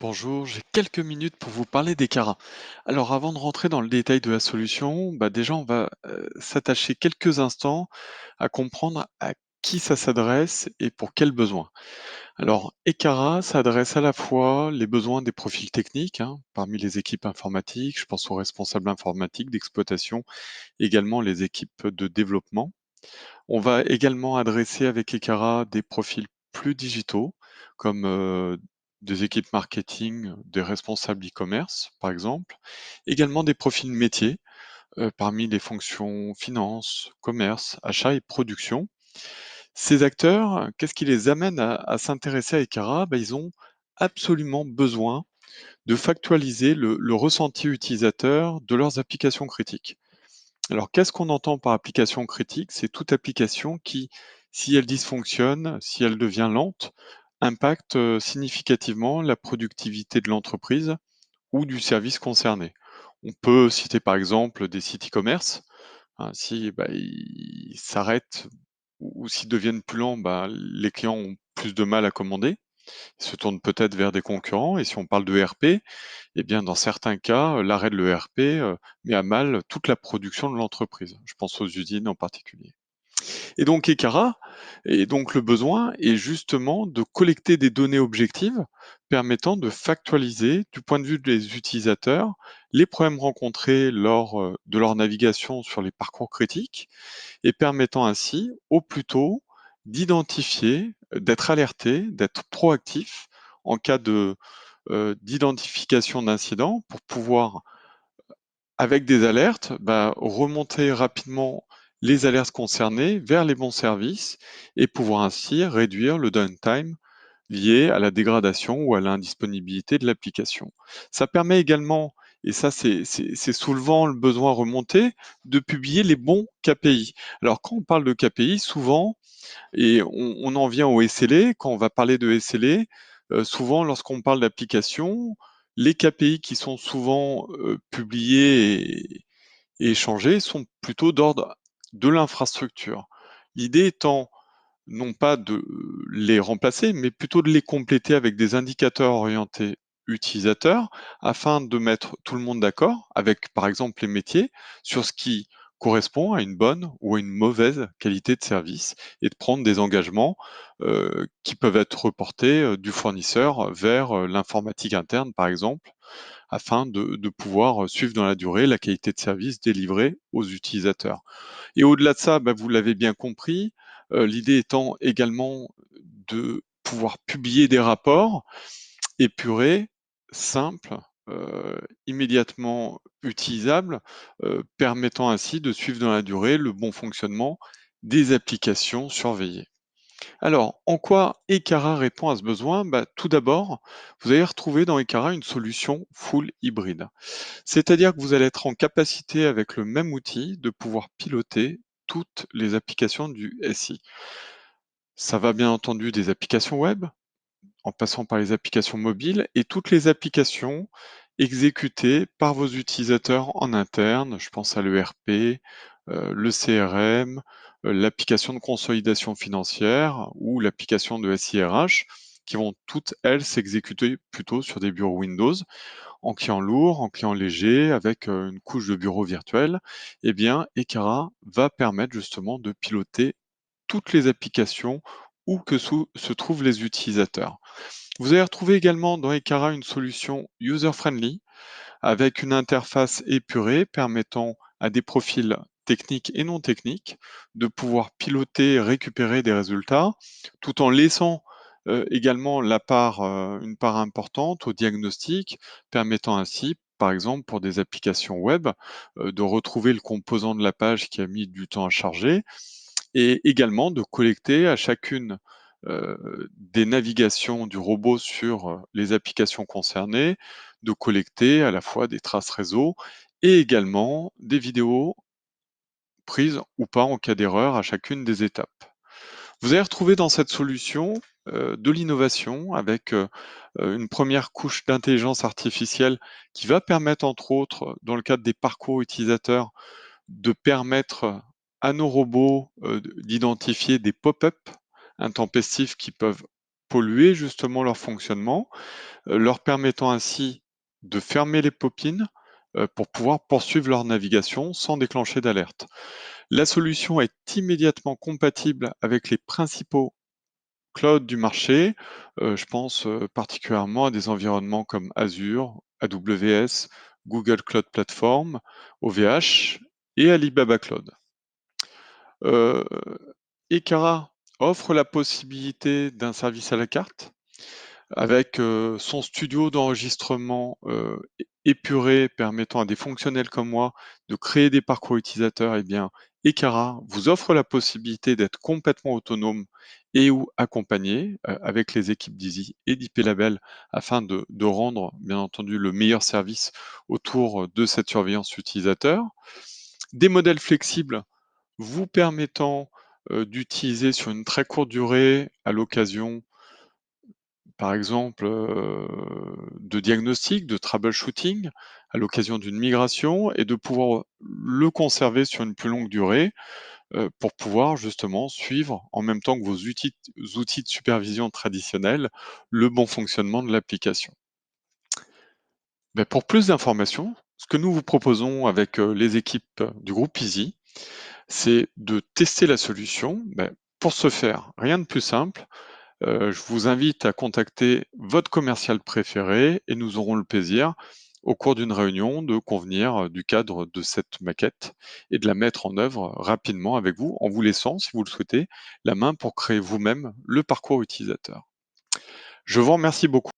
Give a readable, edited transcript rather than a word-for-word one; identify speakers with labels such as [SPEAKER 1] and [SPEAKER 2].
[SPEAKER 1] Bonjour, j'ai quelques minutes pour vous parler des caras. Alors avant de rentrer dans le détail de la solution, déjà on va s'attacher quelques instants à comprendre à qui ça s'adresse et pour quels besoins. Alors Ekara, ça adresse à la fois les besoins des profils techniques, hein, parmi les équipes informatiques, je pense aux responsables informatiques d'exploitation, également les équipes de développement. On va également adresser avec Ekara des profils plus digitaux, comme des équipes marketing, des responsables e-commerce, par exemple. Également des profils métiers, parmi les fonctions finance, commerce, achat et production. Ces acteurs, qu'est-ce qui les amène à s'intéresser à Ekara? Ils ont absolument besoin de factualiser le ressenti utilisateur de leurs applications critiques. Alors, qu'est-ce qu'on entend par application critique? C'est toute application qui, si elle dysfonctionne, si elle devient lente, impacte significativement la productivité de l'entreprise ou du service concerné. On peut citer par exemple des sites e-commerce, hein, si ils s'arrêtent ou s'ils deviennent plus lents, les clients ont plus de mal à commander, ils se tournent peut-être vers des concurrents. Et si on parle de RP, eh bien, dans certains cas, l'arrêt de l'ERP met à mal toute la production de l'entreprise. Je pense aux usines en particulier. Et donc Ekara, et donc le besoin est justement de collecter des données objectives permettant de factualiser, du point de vue des utilisateurs, les problèmes rencontrés lors de leur navigation sur les parcours critiques et permettant ainsi, au plus tôt, d'identifier, d'être alerté, d'être proactif en cas d'identification d'incidents pour pouvoir, avec des alertes, remonter rapidement les alertes concernées vers les bons services et pouvoir ainsi réduire le downtime lié à la dégradation ou à l'indisponibilité de l'application. Ça permet également, et ça c'est soulevant le besoin remonté, de publier les bons KPI. Alors quand on parle de KPI, souvent, et on en vient au SLA. Quand on va parler de SLA, souvent lorsqu'on parle d'application, les KPI qui sont souvent publiés et échangés sont plutôt d'ordre de l'infrastructure. L'idée étant non pas de les remplacer, mais plutôt de les compléter avec des indicateurs orientés utilisateurs afin de mettre tout le monde d'accord avec, par exemple, les métiers sur ce qui correspond à une bonne ou à une mauvaise qualité de service et de prendre des engagements qui peuvent être reportés du fournisseur vers l'informatique interne, par exemple, afin de pouvoir suivre dans la durée la qualité de service délivrée aux utilisateurs. Et au-delà de ça, vous l'avez bien compris, l'idée étant également de pouvoir publier des rapports épurés, simples, immédiatement utilisables, permettant ainsi de suivre dans la durée le bon fonctionnement des applications surveillées. Alors, en quoi Ekara répond à ce besoin? Tout d'abord, vous allez retrouver dans Ekara une solution full hybride. C'est-à-dire que vous allez être en capacité, avec le même outil, de pouvoir piloter toutes les applications du SI. Ça va bien entendu des applications web, en passant par les applications mobiles et toutes les applications exécutées par vos utilisateurs en interne. Je pense à l'ERP, le CRM, l'application de consolidation financière ou l'application de SIRH, qui vont toutes, elles, s'exécuter plutôt sur des bureaux Windows en client lourd, en client léger, avec une couche de bureau virtuel. Eh bien, Ekara va permettre justement de piloter toutes les applications où que se trouvent les utilisateurs. Vous allez retrouver également dans Ekara une solution user-friendly avec une interface épurée permettant à des profils techniques et non techniques de pouvoir piloter et récupérer des résultats tout en laissant également une part importante au diagnostic, permettant ainsi, par exemple, pour des applications web, de retrouver le composant de la page qui a mis du temps à charger et également de collecter à chacune des navigations du robot sur les applications concernées, de collecter à la fois des traces réseau et également des vidéos prises ou pas en cas d'erreur à chacune des étapes. Vous allez retrouver dans cette solution de l'innovation avec une première couche d'intelligence artificielle qui va permettre, entre autres, dans le cadre des parcours utilisateurs, de permettre à nos robots d'identifier des pop-up intempestifs qui peuvent polluer justement leur fonctionnement, leur permettant ainsi de fermer les pop-ins, pour pouvoir poursuivre leur navigation sans déclencher d'alerte. La solution est immédiatement compatible avec les principaux clouds du marché. Je pense, particulièrement à des environnements comme Azure, AWS, Google Cloud Platform, OVH et Alibaba Cloud. Heu, Ekara offre la possibilité d'un service à la carte avec, son studio d'enregistrement, épuré permettant à des fonctionnels comme moi de créer des parcours utilisateurs. Eh bien, Ekara vous offre la possibilité d'être complètement autonome et ou accompagné, avec les équipes d'Easy et d'IP Label afin de rendre, bien entendu, le meilleur service autour de cette surveillance utilisateur. Des modèles flexibles vous permettant, d'utiliser sur une très courte durée à l'occasion, par exemple, de diagnostic, de troubleshooting, à l'occasion d'une migration et de pouvoir le conserver sur une plus longue durée, pour pouvoir justement suivre, en même temps que vos outils de supervision traditionnels, le bon fonctionnement de l'application. Mais pour plus d'informations, ce que nous vous proposons avec, les équipes du groupe Easy, c'est de tester la solution. Pour ce faire, rien de plus simple. Je vous invite à contacter votre commercial préféré et nous aurons le plaisir, au cours d'une réunion, de convenir du cadre de cette maquette et de la mettre en œuvre rapidement avec vous, en vous laissant, si vous le souhaitez, la main pour créer vous-même le parcours utilisateur. Je vous remercie beaucoup.